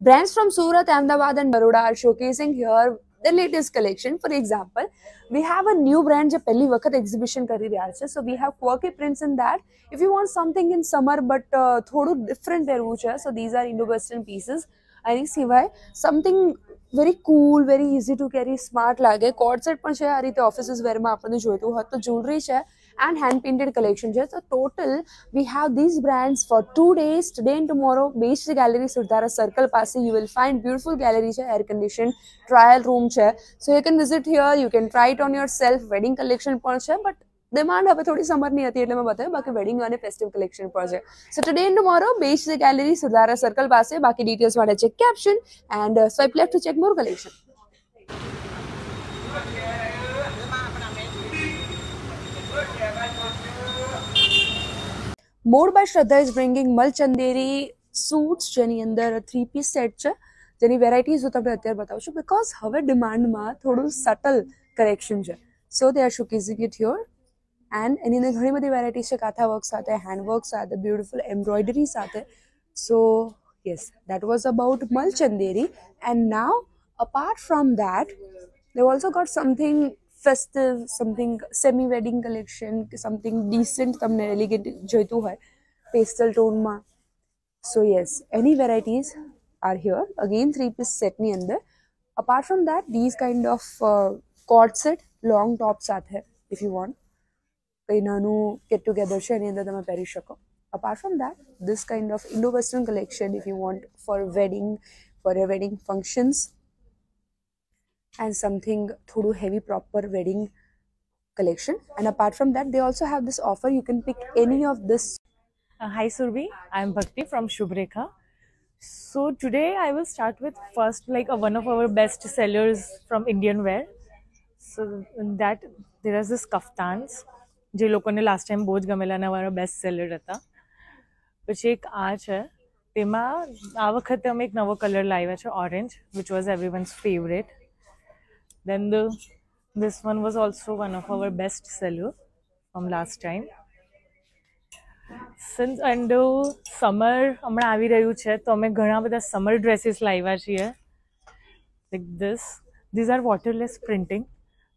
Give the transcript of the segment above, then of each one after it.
Brands from Surat, Ahmedabad and Baroda are showcasing here the latest collection. For example, we have a new brand जो पहली वक्त exhibition कर रही है. So we have quirky prints in that. If you want something in summer but थोड़ा different रहूँ है, so these are Indo-Western pieces. आणि सिवाय something very cool, very easy to carry, smart લાગે. Cord set પણ છે આ રીતે ઓફિસીસ વેરમાં આપણને જોઈતું હોય તો jewelry છે and hand painted collection છે. So total we have these brands for 2 days, today and tomorrow. Beach Gallery Surdhara Circle પાસે you will find beautiful gallery છે, air conditioned trial room છે. So you can visit here, you can try it on yourself. Wedding collection પણ છે but demand હવે થોડી સમરની હતી એટલે મેં બતાવ્યું બાકી વેડિંગ અને ફેસ્ટિવ કલેક્શન પર છે. સો ટુડે એન્ડ ટુમોરો બેચ ધ ગેલેરી સુધારા સર્કલ પાસે. બાકી ડિટેલ્સ માટે check caption and swipe left to check more collection. Mode by Shraddha is bringing મલચંદેરી સૂટ્સ જેની અંદર 3-piece સેટ છે જેની વેરાયટીઝ હું તમને અત્યારે બતાવું છું બીકોઝ હવે ડિમાન્ડમાં થોડું સટલ કરેક્શન છે. So they are showcasing it here. And એની અંદર ઘણી બધી વેરાયટી છે કાથા વર્ક સાથે, હેન્ડ વર્ક સાથે, બ્યુટીફુલ એમ્બ્રોઇડરી સાથે. So yes, that was about Malchanderi. And now apart from that they've also got something festive, something semi wedding collection, something decent તમને elegant જોઈતું હોય pastel tone માં. So yes, any varieties are here. Again 3-piece set ની અંદર. Apart from that these kind of cord set long top સાથે if you want કઈ નાનું get together છે એની અંદર તમે પહેરી શકો. Apart from that, this kind of Indo-Western collection if you want for wedding, for your wedding functions and something thodu heavy proper wedding collection. And apart from that, they also have this offer. You can pick any of this. Hi Surbi, I am Bhakti from Shubrekha. So today I will start with first like one of our best sellers from Indian wear. So in that there is this kaftans જે લોકોને last time બહુ જ ગમેલા અને અમારા best seller હતા. પછી એક આ છે તેમાં આ વખતે અમે એક નવો કલર લાવ્યા છે orange which was everyone's favourite. Then this one was also one of our best seller from last time. Since and summer હમણાં આવી રહ્યું છે તો અમે ઘણા બધા સમર ડ્રેસીસ લાવ્યા છીએ like this. These are waterless printing.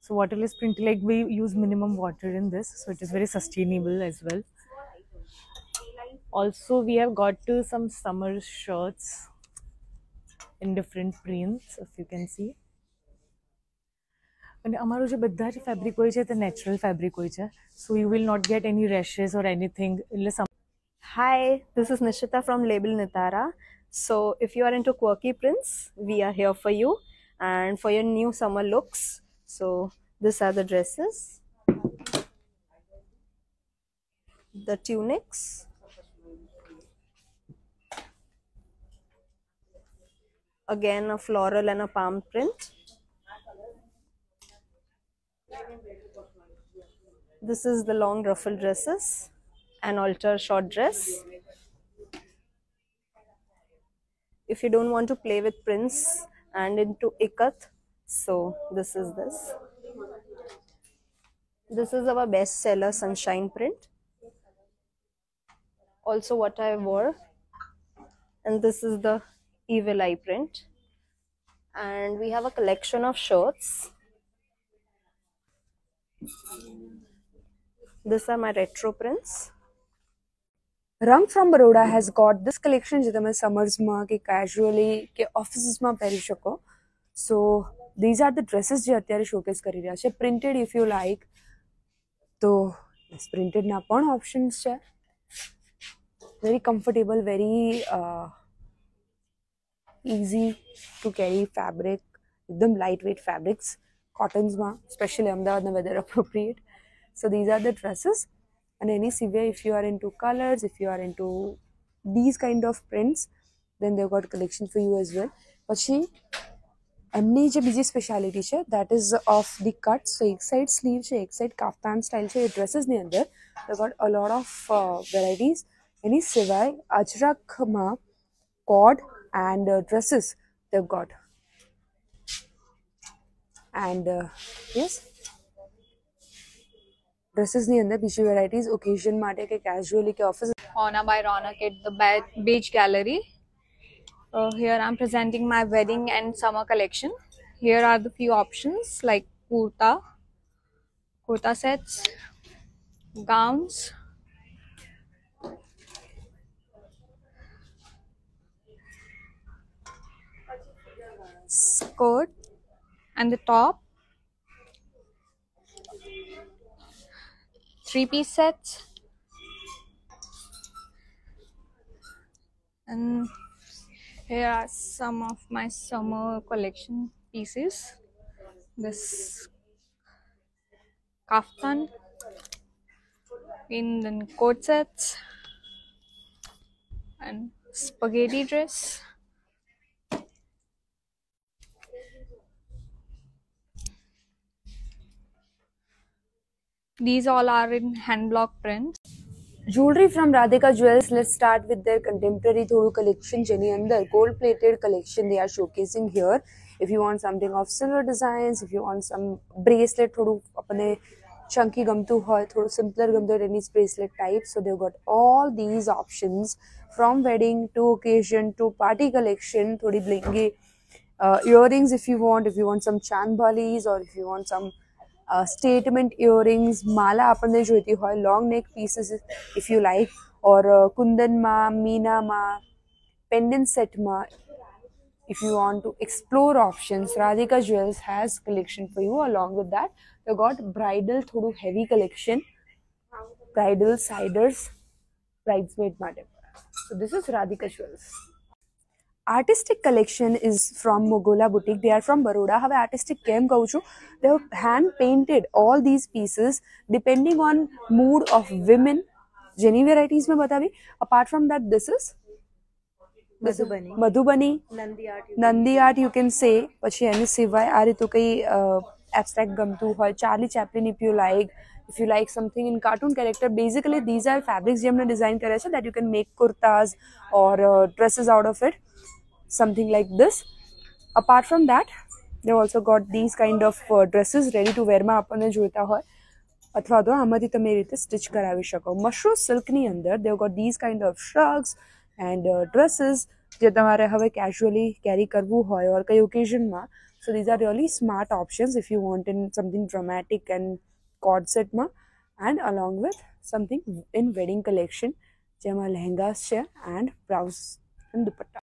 So waterless print, like we use minimum water in this, so it is very sustainable as well. Also we have got some summer shirts in different prints if you can see. And અમારું જે બધા જ fabric હોય છે તે natural fabric હોય છે, so you will not get any rashes or anything. Hi, this is Nishita from Label Nitara. So if you are into quirky prints, we are here for you and for your new summer looks. So these are the dresses, the tunics, again a floral and a palm print. This is the long ruffle dresses, an altar short dress. If you don't want to play with prints and into ikat, so this is this. This is our best seller sunshine print. Also what I wore, and this is the evil eye print. And we have a collection of shirts. These are my retro prints. Rang from Baroda has got this collection જે તમે સમર્સમાં કે casually કે ઓફિસીસમાં પહેરી શકો. So these are the dresses જે અત્યારે showcase કરી રહ્યા છે. Printed if you like. તો printed ના પણ ઓપ્શન્સ છે. Very comfortable, very easy to carry fabric. એકદમ lightweight fabrics. Cottonsમાં especially અમદાવાદના weather appropriate. So these are the dresses. And any severe, if you are into colors, if you are into these kind of prints, then they've got collection for you as well. પછી એમની જે બીજી speciality છે that is of the cut. So એક side slew છે, એક side કાફતાન style છે. એ ડ્રેસીસની અંદર they've got a lot of varieties. એની સિવાય અજરકમાં cord and dresses they've got. And yes, dresses ની અંદર બીજી વેરાયટીઝ ઓકેઝન માટે કે કેઝ્યુઅલી કે office. Hona by Ronak at the Beach Gallery. Here I'm presenting my wedding and summer collection. Here are the few options like kurta sets, gowns, skirt and the top, three-piece sets, and here are some of my summer collection pieces. This kaftan, in then coat sets and spaghetti dress. These all are in hand block prints. Jewelry from Radhika Jewels. Let's start with their contemporary thodu collection. Jenny under gold plated collection they are showcasing here. If you want something of silver designs, if you want some bracelet thodu apne chunky gamtu hoy, thodu simpler gamtu tennis bracelet type. So they've got all these options from wedding to occasion to party collection. Thodi blingy earrings if you want some chandbalis, or if you want some statement earrings, mala આપણને જોઈતી હોય, long neck pieces if you like, or kundan ma, meena ma, pendant set ma. If you want to explore options, Radhika Jewels has collection for you. Along with that, they got bridal thodu heavy collection, bridal siders, bridesmaid માટે. So this is Radhika Jewels. Artistic collection is from Mogola Boutique. They are from Baroda. Have artistic કેમ કહું છું? They have hand painted all these pieces depending on mood of women. Jenny varieties में बतावी. Apart from that, this is Madhubani. Madhubani. Nandi art You can say. પછી એની સિવાય આ રીતું કઈ abstract ગમતું હોય, Charlie Chaplin if you like. If you like something in cartoon character, basically these are fabrics જે એમને design કર્યા છે that you can make kurtas or dresses out of it. Something like this. Apart from that, they've also got these kind of dresses ready to wear માં આપણને જોઈતા હોય, અથવા તો આમાંથી તમે એ રીતે સ્ટિચ કરાવી શકો. મશરૂ સિલ્કની અંદર they've got these kind of shrugs and dresses જે તમારે હવે casually carry કરવું હોય or કઈ occasionમાં. So these are really smart options if you want in something dramatic and cord set માં, and along with something in wedding collection જેમાં lehengas છે and blouse and dupatta.